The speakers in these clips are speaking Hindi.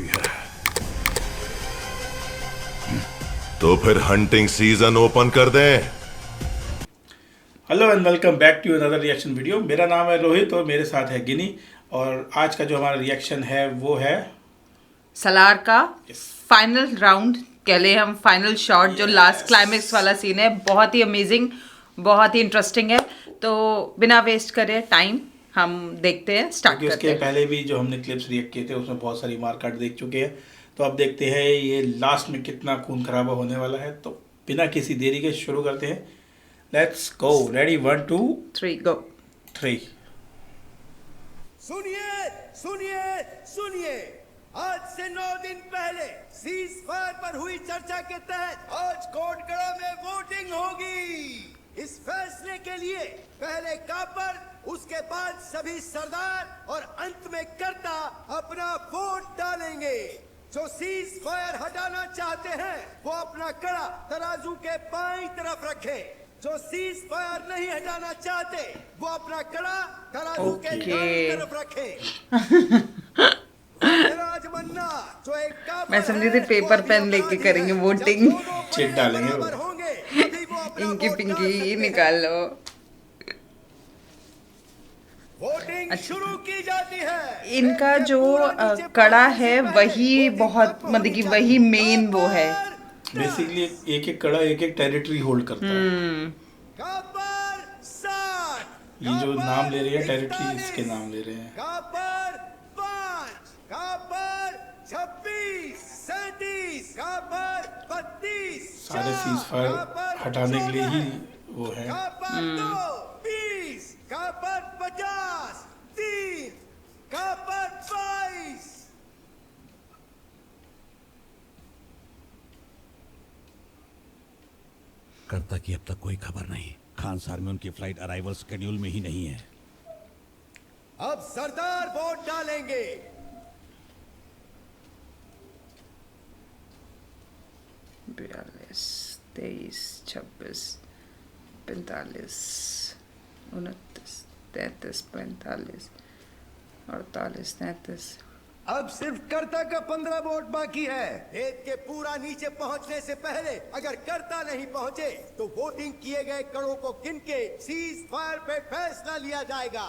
काफी है। तो फिर हंटिंग सीजन ओपन कर दें। Hello and welcome back to another reaction video. मेरा नाम है रोहित और मेरे साथ है गिनी। और आज का जो हमारा रिएक्शन है वो है सलार का फाइनल राउंड कह ले हम, फाइनल शॉट जो लास्ट क्लाइमेक्स वाला सीन है, बहुत ही अमेजिंग, बहुत ही इंटरेस्टिंग है। तो बिना वेस्ट करे टाइम हम देखते हैं, स्टार्ट क्योंकि करते उसके हैं। पहले भी जो हमने क्लिप्स रिएक्ट किए थे उसमें बहुत सारी मारकाट देख चुके हैं। तो अब देखते हैं ये लास्ट में कितना खून खराबा होने वाला है। तो बिना किसी देरी के शुरू करते हैं। लेट्स गो, रेडी, 1 2 3 गो। 3। सुनिए सुनिए सुनिए, आज से 9 दिन पहले सीज फायर पर हुई चर्चा के तहत आज कोटगढ़ा में वोटिंग होगी। इस फैसले के लिए पहले कापर, उसके बाद सभी सरदार और अंत में कर्ता अपना वोट डालेंगे। जो सीज फायर हटाना चाहते हैं वो अपना कड़ा तराजू के बाईं तरफ रखे। जो सीज फायर नहीं हटाना चाहते वो अपना कड़ा तराजू के दाईं तरफ रखे। जो एक मैं समझी थी पेपर पेन लेके करेंगे वोटिंग। चिट डालेंगे वो। होंगे इंकी पिंकी निकाल लो। वोटिंग शुरू की जाती है। इनका जो कड़ा है वही बहुत, मतलब कि वही मेन वो है। बेसिकली एक एक कड़ा एक एक टेरिटरी होल्ड करता है। कापर 60, ये जो नाम ले रहे हैं टेरिटरी, इसके नाम ले रहे हैं। कापर 5, कापर 26, 37, कापर 32, सारे सीज फायर हटाने के लिए ही वो है। Copper 2, 20, copper 50, 3, copper 22। कर्ता की अब तक कोई खबर नहीं। खानसार में उनकी फ्लाइट अराइवल शेड्यूल में ही नहीं है। अब सरदार वोट डालेंगे। बयालीस, 23, 26, 45, 29, 33, 45, 48, 33। अब सिर्फ कर्ता का 15 वोट बाकी है। रेत के पूरा नीचे पहुंचने से पहले अगर कर्ता नहीं पहुंचे तो वोटिंग किए गए कड़ों को गिन के सीज फायर पे फैसला लिया जाएगा।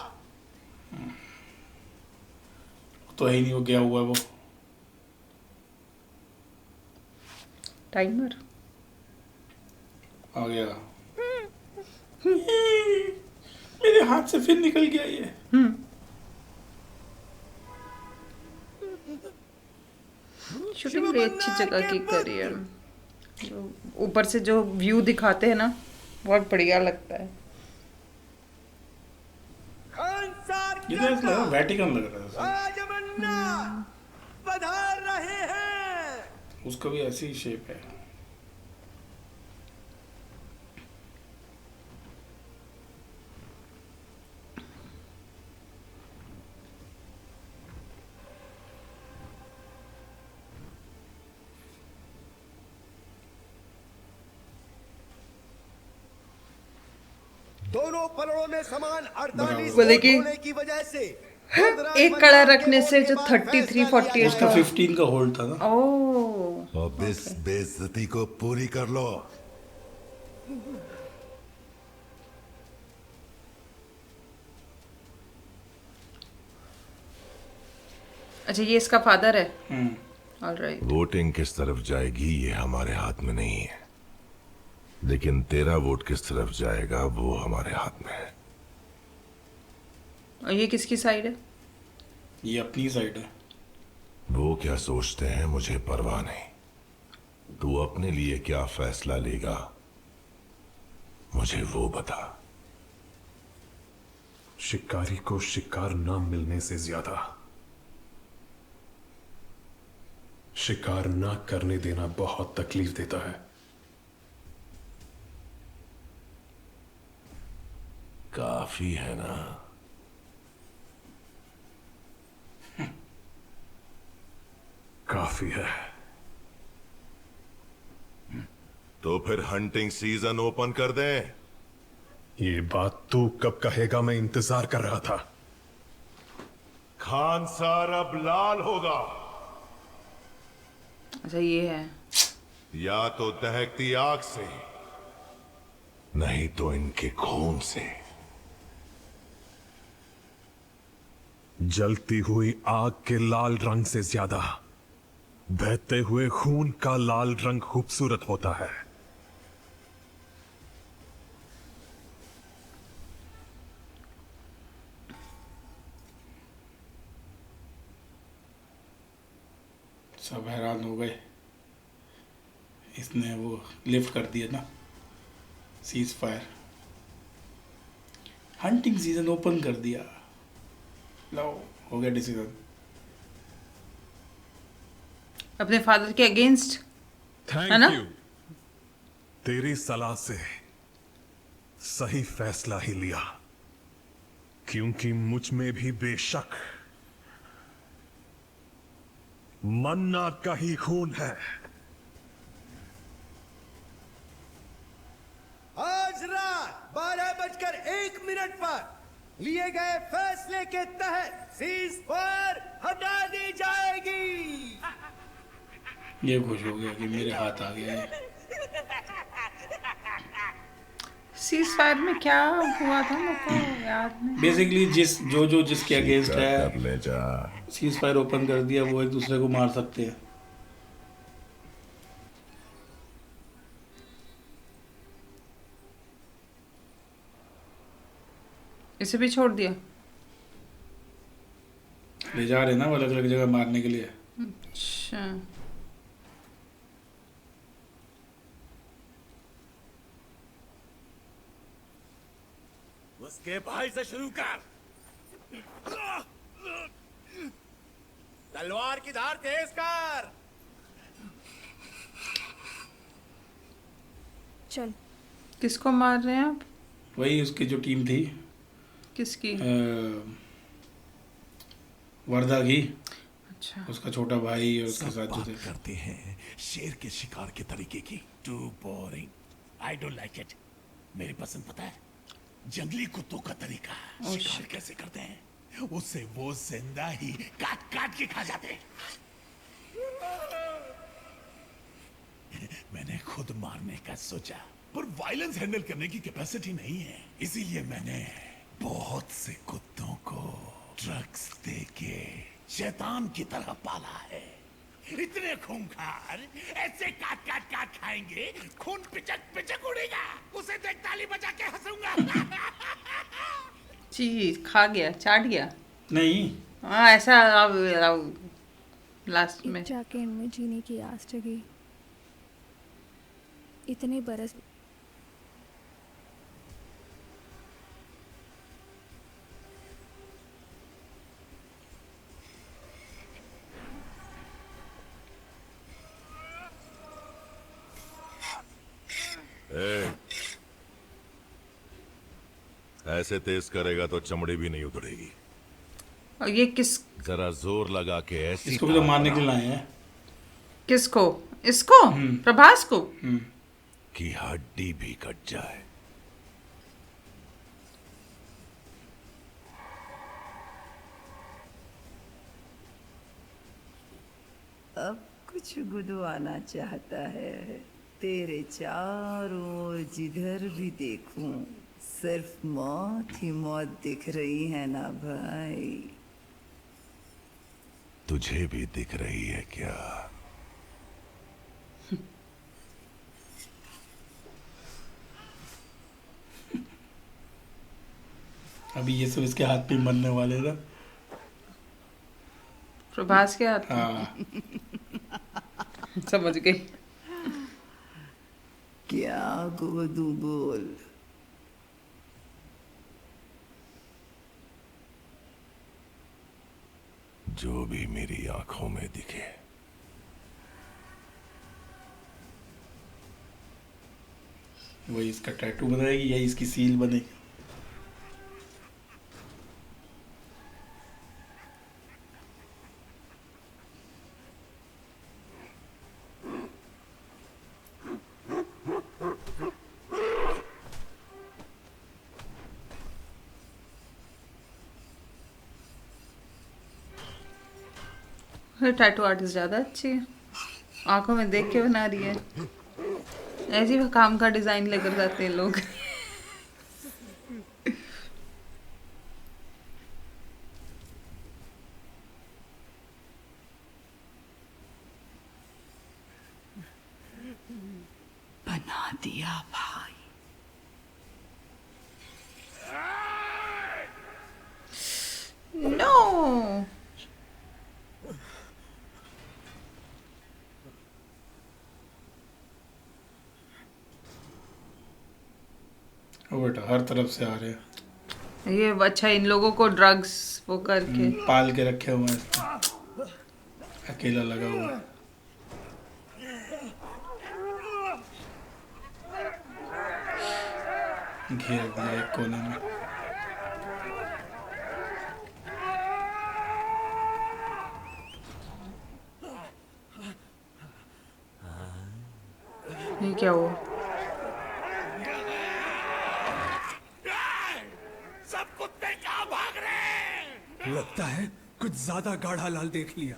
तो है ही नहीं, वो गया हुआ है वो। टाइमर आ गया। मेरे हाथ से फिर निकल गया ये। शूटिंग भी अच्छी जगह की करी है। जो ऊपर से जो व्यू दिखाते हैं ना, बहुत बढ़िया लगता है। खानसार ये तो ऐसा लग रहा है, वेटिकन लग रहा है ऐसा। राजमन्ना पधार रहे हैं। उसका भी ऐसी ही शेप है। दोनों पलड़ों में समान 48 बोले कि होने की वजह से एक कड़ा रखने से जो 33, 48 उसका 15 का होल्ड था ना। ओह, अब इस बेइज्जती को पूरी कर लो। अच्छा ये इसका फादर है। ऑलराइट। वोटिंग किस तरफ जाएगी ये हमारे हाथ में नहीं है, लेकिन तेरा वोट किस तरफ जाएगा वो हमारे हाथ में है। और ये किसकी साइड है? ये अपनी साइड है। वो क्या सोचते हैं मुझे परवाह नहीं। तू अपने लिए क्या फैसला लेगा मुझे वो बता। शिकारी को शिकार न मिलने से ज्यादा शिकार ना करने देना बहुत तकलीफ देता है। काफी है ना। काफी है। तो फिर हंटिंग सीजन ओपन कर दें। ये बात तू कब कहेगा, मैं इंतजार कर रहा था। खानसार अब लाल होगा। अच्छा ये है। या तो दहकती आग से, नहीं तो इनके खून से। जलती हुई आग के लाल रंग से ज्यादा बहते हुए खून का लाल रंग खूबसूरत होता है। सब हैरान हो गए। इसने वो लिफ्ट कर दिया ना, cease fire, hunting season open कर दिया। लो हो गया डिसीजन। अपने फादर के अगेंस्ट, है ना? थैंक यू, तेरी सलाह से सही फैसला ही लिया, क्योंकि मुझ में भी बेशक मन्ना का ही खून है। आज रात 12:01 पर लिए गए फैसले के तहत सीज फायर हटा दी जाएगी। ये खुश हो गया कि मेरे हाथ आ गया है। सीज फायर में क्या हुआ था मेरे को याद नहीं। बेसिकली जिसके अगेंस्ट कर है, ले जा। सीज फायर ओपन कर दिया, वो एक दूसरे को मार सकते हैं। इसे भी छोड़ दिया। ले जा रहे ना वो अलग अलग जगह मारने के लिए। अच्छा उसके भाई से शुरू कर। तलवार की धार तेज कर। चल किसको मार रहे हैं आप? वही उसकी जो टीम थी, किसकी? वर्धा की, अच्छा उसका छोटा भाई और उसके सब साथ जो बात थे। करते हैं शेर के शिकार के तरीके की। Too boring, I don't like it. मेरी पसंद पता है, जंगली कुत्तों का तरीका। Oh, शिकार कैसे करते हैं, उसे वो जिंदा ही काट काट के खा जाते हैं। मैंने खुद मारने का सोचा, पर वायलेंस हैंडल करने की कैपेसिटी नहीं है, इसीलिए मैंने बहुत से कुत्तों को ड्रग्स देके शैतान की तरह पाला है। इतने खूंखार, ऐसे काट काट काट खाएंगे, खून पिचक पिचक उड़ेगा। उसे देख ताली बजा के हंसूंगा। जी खा गया, चाट गया। नहीं, हाँ ऐसा अब लास्ट में। जाके इनमें जीने की आस जगी। इतने बरस ऐसे तेज करेगा तो चमड़ी भी नहीं उतरेगी। और ये जरा जोर लगा के ऐसी इसको भी तो मारने के लिए लाए हैं। किसको? इसको? प्रभास को? कि हड्डी भी कट जाए। अब कुछ गुदवाना चाहता है। तेरे चारों ओर जिधर भी देखूं सिर्फ मौत ही मौत दिख रही है ना भाई? तुझे भी दिख रही है क्या? अभी ये सब इसके हाथ पे ही मरने वाले ना। प्रभास के हाथ में? हाँ, समझ गई। क्या गोदू बोल। जो भी मेरी आंखों में दिखे। वही इसका टैटू बनाएगी या इसकी सील बनेगी। टैटू आर्टिस्ट ज्यादा अच्छी है। आंखों में देख के बना रही है। ऐसे ही काम का डिजाइन लेकर जाते हैं लोग। बना दिया भाई। नो ओ बेटा हर तरफ से आ रहे हैं। ये अच्छा, इन लोगों को ड्रग्स वो करके पाल के रखे हुए हैं इसने। अकेला लगा हुआ है। घेर दिया एक कोने में। ये क्या हुआ? सब कुत्ते कहाँ भाग रहे हैं? लगता है कुछ ज्यादा गाढ़ा लाल देख लिया।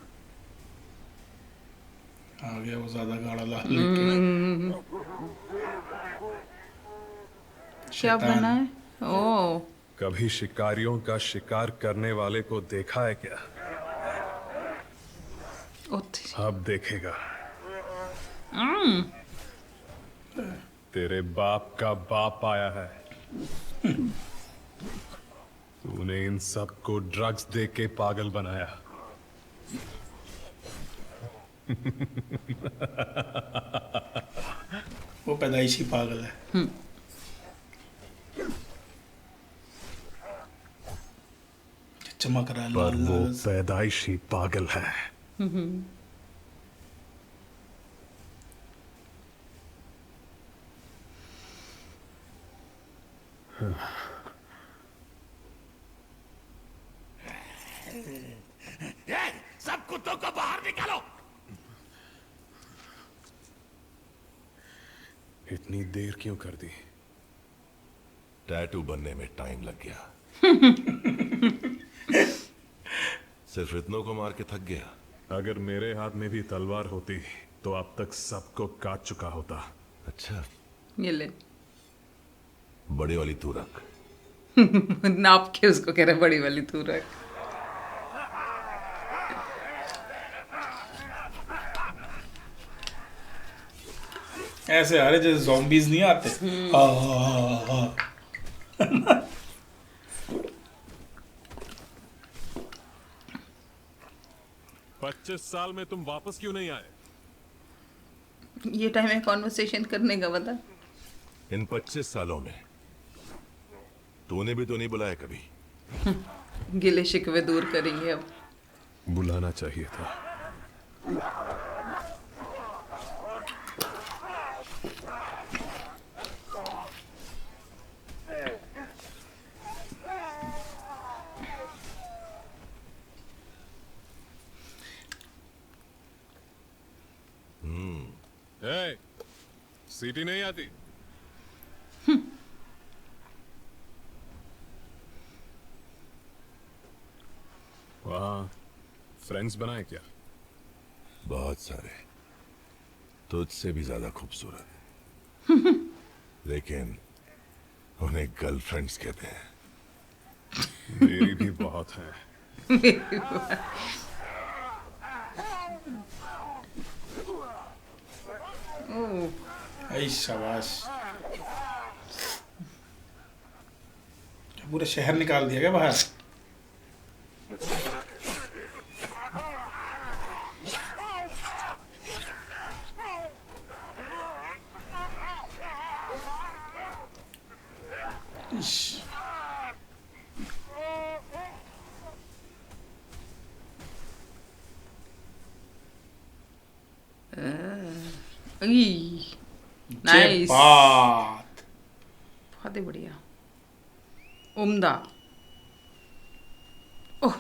आ गया वो ज्यादा गाढ़ा लाल लेके। क्या शैतान। बना है? ओ कभी शिकारियों का शिकार करने वाले को देखा है क्या? अब देखेगा। तेरे बाप का बाप आया है। तूने इन सबको ड्रग्स दे के पागल बनाया। वो पैदाइशी पागल है। चमक रहा है पर लाल वो लाल से। पैदाइशी पागल है। सब कुत्तों को बाहर निकालो। इतनी देर क्यों कर दी? टैटू बनने में टाइम लग गया। सिर्फ इतनों को मार के थक गया। अगर मेरे हाथ में भी तलवार होती तो अब तक सबको काट चुका होता। अच्छा, ये ले। बड़ी वाली तू रख। नाप के उसको कह रहे बड़ी वाली तू रख। ऐसे आ रहे जैसे zombies नहीं आते। हाँ हाँ हाँ हाँ। 25 साल में तुम वापस क्यों नहीं आए? ये टाइम है कॉन्वर्सेशन करने का, बता। इन 25 सालों में तूने भी तो नहीं बुलाया कभी। गिले शिकवे दूर करेंगे अब। बुलाना चाहिए था। ए, सीटी नहीं आती? वहाँ फ्रेंड्स बनाए क्या? बहुत सारे, तुझसे भी ज्यादा खूबसूरत। लेकिन उन्हें गर्लफ्रेंड्स कहते हैं। मेरी भी बहुत है। ऐ शाबाश। पूरा शहर निकाल दिया क्या बाहर? इश। नाइस, बात। बहुत ही बढ़िया, उम्दा। ओह,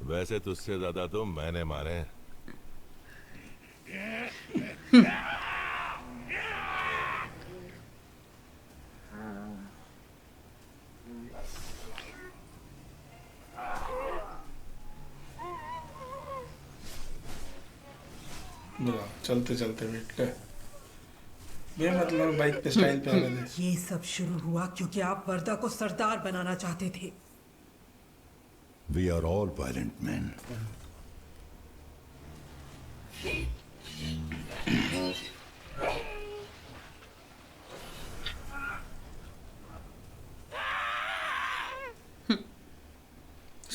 वैसे तुझसे ज्यादा तो मैंने मारे हैं। चलते चलते बेटे ये मतलब बाइक पे स्टाइल पे आ गए थे। ये सब शुरू हुआ क्योंकि आप वर्दा को सरदार बनाना चाहते थे। We are all violent man.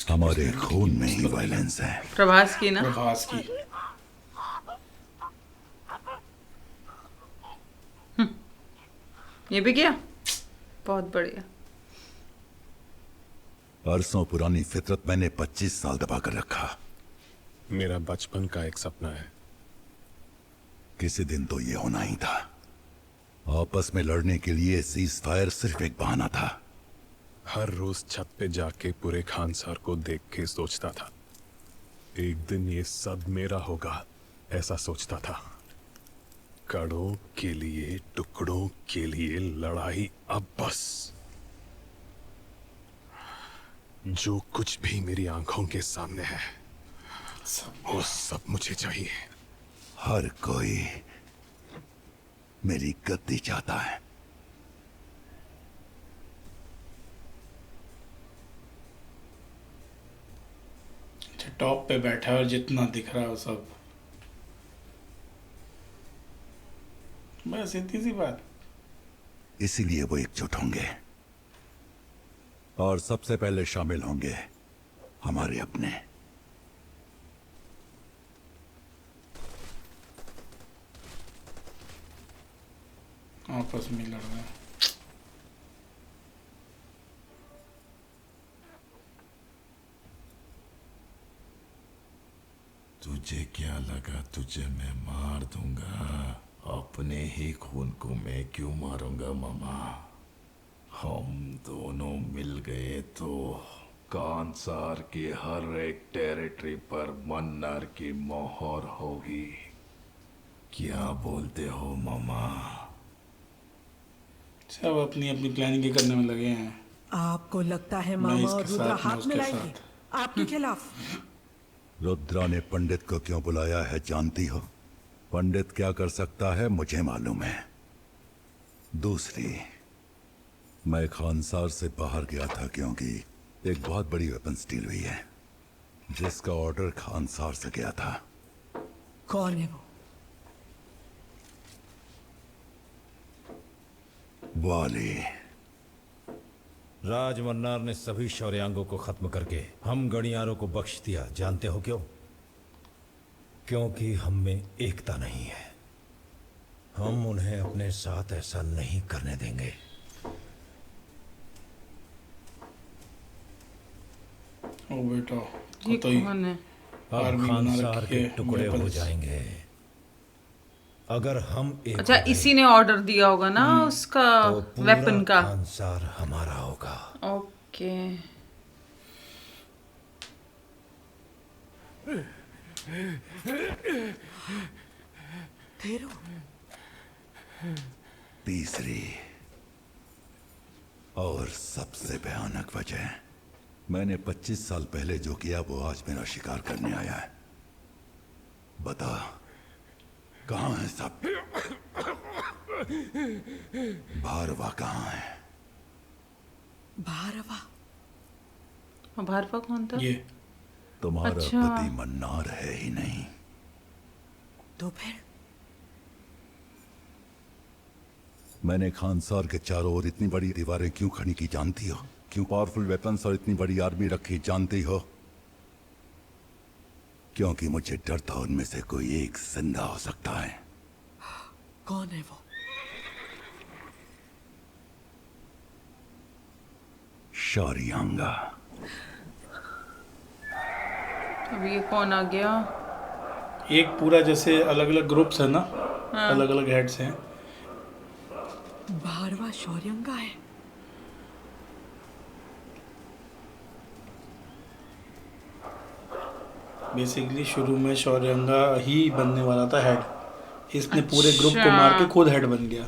हमारे खून में ही वायलेंस है। प्रभास की ना। प्रभास की ये भी किया, बहुत बढ़िया। अरसों पुरानी फितरत मैंने 25 साल दबा कर रखा। मेरा बचपन का एक सपना है। किसी दिन तो ये होना ही था। आपस में लड़ने के लिए सीज फायर सिर्फ एक बहाना था। हर रोज छत पे जाके पूरे खानसार को देख के सोचता था एक दिन ये सब मेरा होगा, ऐसा सोचता था। कड़ों के लिए, टुकड़ों के लिए लड़ाई अब बस। जो कुछ भी मेरी आंखों के सामने है वो सब मुझे चाहिए। हर कोई मेरी गद्दी चाहता है। टॉप पे बैठा है और जितना दिख रहा है वो सब, बस इतनी सी बात। इसीलिए वो एकजुट होंगे और सबसे पहले शामिल होंगे हमारे अपने। आपस में लड़ रहे हैं। तुझे क्या लगा तुझे मैं मार दूंगा? अपने ही खून को मैं क्यों मारूंगा मामा? हम दोनों मिल गए तो कांसार की हर एक टेरिटरी पर मन्नर की मोहर होगी। क्या बोलते हो मामा? सब अपनी अपनी प्लानिंग करने में लगे हैं। आपको लगता है मैं मामा और इसके रुद्रा साथ, मैं हाथ उसके मिलाएंगे साथ। आपके खिलाफ? रुद्रा ने पंडित को क्यों बुलाया है जानती हो? पंडित क्या कर सकता है मुझे मालूम है। दूसरी, मैं खानसार से बाहर गया था क्योंकि एक बहुत बड़ी वेपन स्टील हुई है जिसका ऑर्डर खानसार से गया था। कौन है वो? वाली। राज मन्नार ने सभी शौर्यांगों को खत्म करके हम गणियारों को बख्श दिया। जानते हो क्यों? क्योंकि हम में एकता नहीं है। हम उन्हें अपने साथ ऐसा नहीं करने देंगे। ओ बेटा, ये तो ही कौन है? अब आर्मी बना खानसार रखी के है, टुकड़े हो weapons। जाएंगे अगर हम एक अच्छा, हो गए, इसी ने ऑर्डर दिया होगा ना उसका तो पूरा वेपन का। खानसार हमारा होगा। ओके। थेरो, तीसरी और सबसे भयानक वजह, मैंने 25 साल पहले जो किया वो आज मेरा शिकार करने आया है। बता कहां है सब? भारवा कहां है? भारवा? भारवा कौन था? ये तुम्हारा अच्छा। पति मन्नार है ही नहीं। तो फिर? मैंने खानसार के चारों ओर इतनी बड़ी दीवारें क्यों खड़ी की जानती हो? क्यों पावरफुल वेपन्स और इतनी बड़ी आर्मी रखी जानती हो? क्योंकि मुझे डर था उनमें से कोई एक जिंदा हो सकता है। कौन है वो? शौर्यांगा। अब ये कौन आ गया? एक पूरा जैसे अलग अलग ग्रुप्स है ना, अलग अलग हेड्स हैं। भारवा शौर्यंगा है? बेसिकली शुरू में शौर्यंगा ही बनने वाला था हेड। इसने पूरे ग्रुप को अच्छा। मार के खुद हेड बन गया।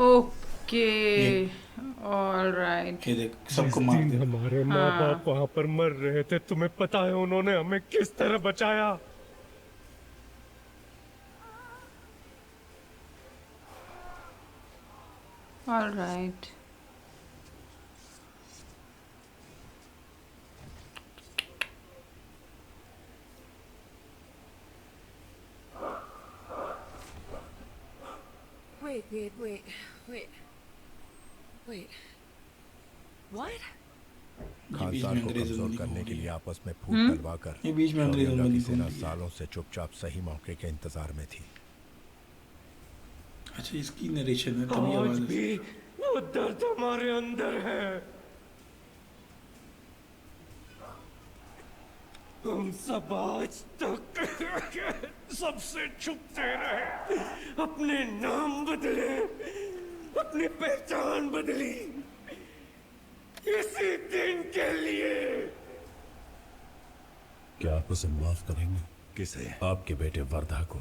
Okay, alright. ये देख, सबको मार दिया। हमारे माँ बाप वहाँ पर मर रहे थे, तुम्हें पता है उन्होंने हमें किस तरह बचाया? All right. Wait. What? Khansaar को कमजोर करने के लिए आपस में फूट डलवाकर ये बीच में अंग्रेजों शौर्यंगा ने की सेना घूम लिया। सालों से चुपचाप सही मौके के इंतजार में थी। अच्छा, इसकी नरेशन है तभी आवाज है। वो दर्द हमारे अंदर है। हम सब आज तक सबसे छुपते रहे, अपने नाम बदले, अपनी पहचान बदली इसी दिन के लिए। क्या आप उसे माफ करेंगे? किसे? आपके बेटे वर्धा को।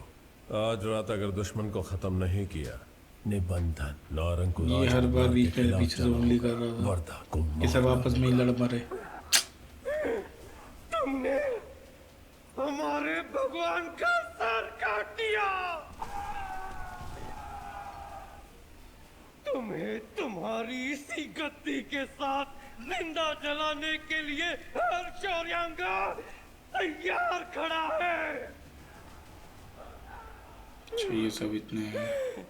आज रात अगर दुश्मन को खत्म नहीं किया, निबंधन नारंग को ये हर बार बीच में पीछे से उंगली कर रहा था। वर्धा को ये सब आपस में ही लड़ मरे। तुमने हमारे भगवान का सर काट दिया। तुम्हें तुम्हारी इसी गद्दी के साथ जिंदा जलाने के लिए हर शौर्यांगा तैयार खड़ा है। अच्छा, ये सब इतने हैं।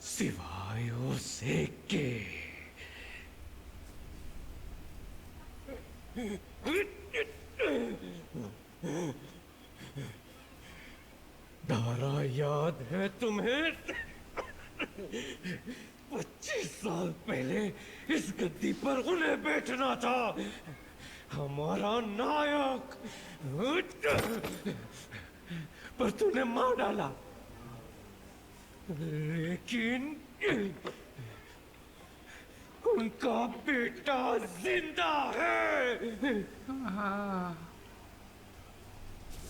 सिवाय उस एक के। धारा याद है तुम्हें? 25 साल पहले इस गद्दी पर उन्हें बैठना था, हमारा नायक, पर तूने मार डाला। लेकिन उनका बेटा जिंदा है।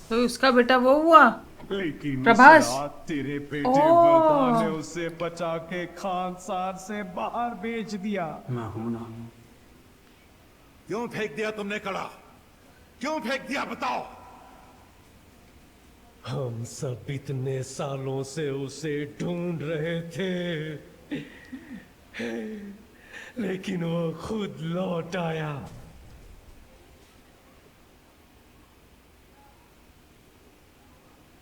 तो उसका बेटा वो हुआ लेकिन प्रभास। उस रात तेरे बेटे ओह। वर्धा ने उसे बचा के खानसार से बाहर भेज दिया। मैं हूं ना। क्यों फेंक दिया तुमने कड़ा? क्यों फेंक दिया बताओ? हम सब इतने सालों से उसे ढूंढ रहे थे, लेकिन वो खुद लौट आया।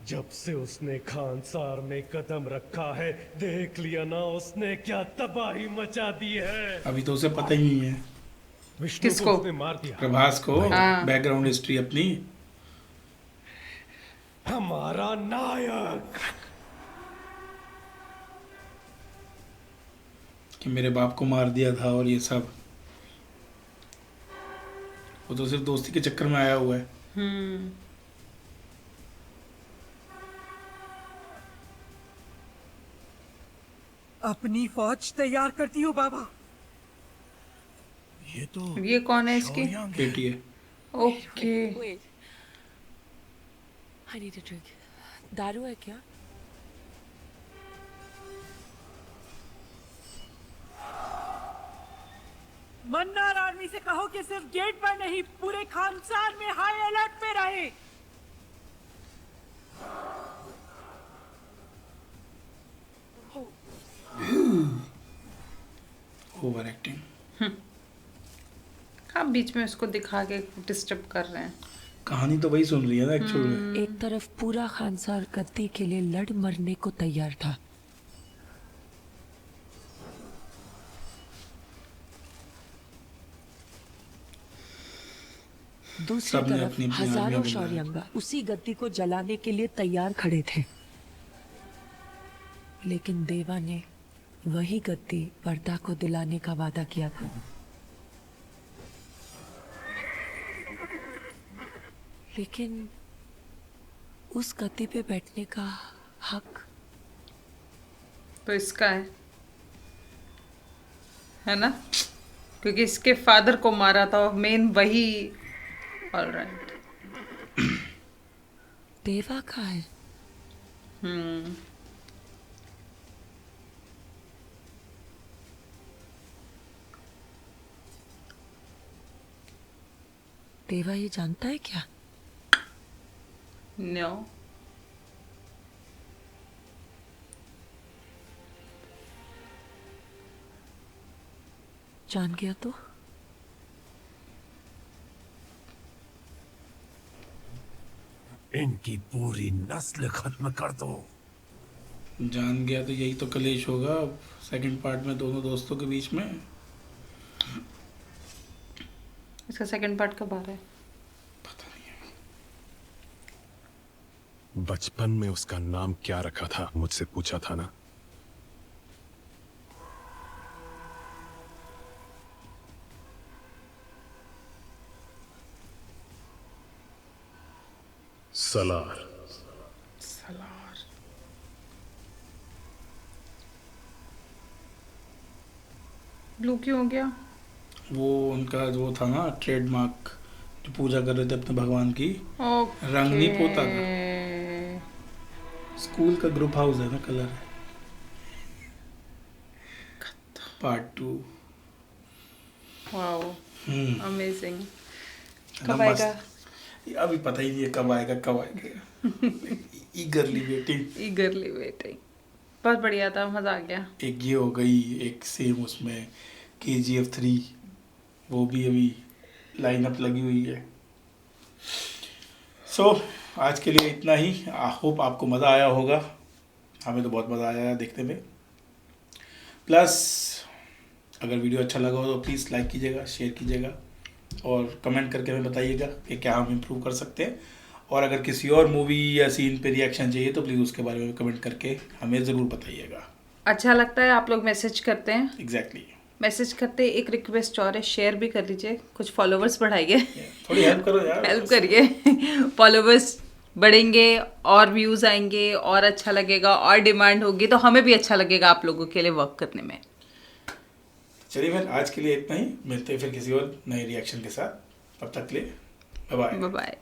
जब से उसने खानसार में कदम रखा है, देख लिया ना उसने क्या तबाही मचा दी है। अभी तो उसे पता ही नहीं है। विष्णु किसको? को उसने मार दिया। प्रभास को हाँ। बैकग्राउंड हिस्ट्री अपनी। हमारा नायक। कि मेरे बाप को मार दिया था और ये सब। वो तो सिर्फ दोस्ती के चक्कर में आया हुआ है। अपनी फौज तैयार करती हूँ बाबा। ये तो ये कौन है इसकी? बेटी है। Okay. Wait. I need a drink. दारू है क्या? मन्नार आर्मी से कहो कि सिर्फ गेट पर नहीं, पूरे खानसार में हाई अलर्ट पे रहे। Over acting. हाँ, बीच में उसको दिखा के डिस्टर्ब कर रहे हैं। कहानी तो वही सुन रही है ना एक्चुअल में। एक तरफ पूरा खानसार गद्दी के लिए लड़ मरने को तैयार था, दूसरी सबने तरफ अपनी अपनी हजारों आर्मियां बनाई। शौर्यंगा उसी गद्दी को जलाने के लिए तैयार खड़े थे। लेकिन देवा ने वही गद्दी वर्धा को दिलाने का वादा किया था। लेकिन उस गद्दी पे बैठने का हक तो इसका है ना, क्योंकि इसके फादर को मारा था और मेन वही। ऑलराइट। देवा का है। देवा ये जानता है क्या? नो। जान गया तो? इनकी पूरी नस्ल खत्म कर दो। जान गया तो यही तो कलेश होगा सेकंड पार्ट में दोनों दोस्तों के बीच में। इसका सेकंड पार्ट कब आ रहा है? बचपन में उसका नाम क्या रखा था मुझसे पूछा था ना। सलार। ब्लू क्यों हो गया? वो उनका जो था ना ट्रेडमार्क, जो पूजा कर रहे थे अपने भगवान की, रंग नहीं पोता था। स्कूल का ग्रुप हाउस है ना, कलर है। पार्ट 2। Wow, amazing. है कब ना, आएगा? मस्त। अभी पता ही नहीं है कब आएगा। ईगरली वेटिंग। बहुत बढ़िया था, मजा आ गया। एक ये हो गई, एक सेम उसमें KGF 3, वो भी अभी लाइनअप लगी हुई है। सो आज के लिए इतना ही। आई होप आपको मज़ा आया होगा। हमें तो बहुत मज़ा आया देखने में। प्लस अगर वीडियो अच्छा लगा हो तो प्लीज़ लाइक कीजिएगा, शेयर कीजिएगा और कमेंट करके हमें बताइएगा कि क्या हम इम्प्रूव कर सकते हैं। और अगर किसी और मूवी या सीन पे रिएक्शन चाहिए तो प्लीज़ उसके बारे में कमेंट करके हमें ज़रूर बताइएगा। अच्छा लगता है आप लोग मैसेज करते हैं। एग्जैक्टली। मैसेज करते एक रिक्वेस्ट और है, शेयर भी कर लीजिए, कुछ फॉलोवर्स बढ़ाइए। थोड़ी हेल्प करो यार। हेल्प करिए। फॉलोवर्स बढ़ेंगे और व्यूज़ आएंगे और अच्छा लगेगा और डिमांड होगी तो हमें भी अच्छा लगेगा आप लोगों के लिए वर्क करने में। चलिए फिर आज के लिए इतना ही। मिलते हैं फिर किसी और नए रिएक्शन के साथ। तब तक के लिए बाय बाय। Bye bye.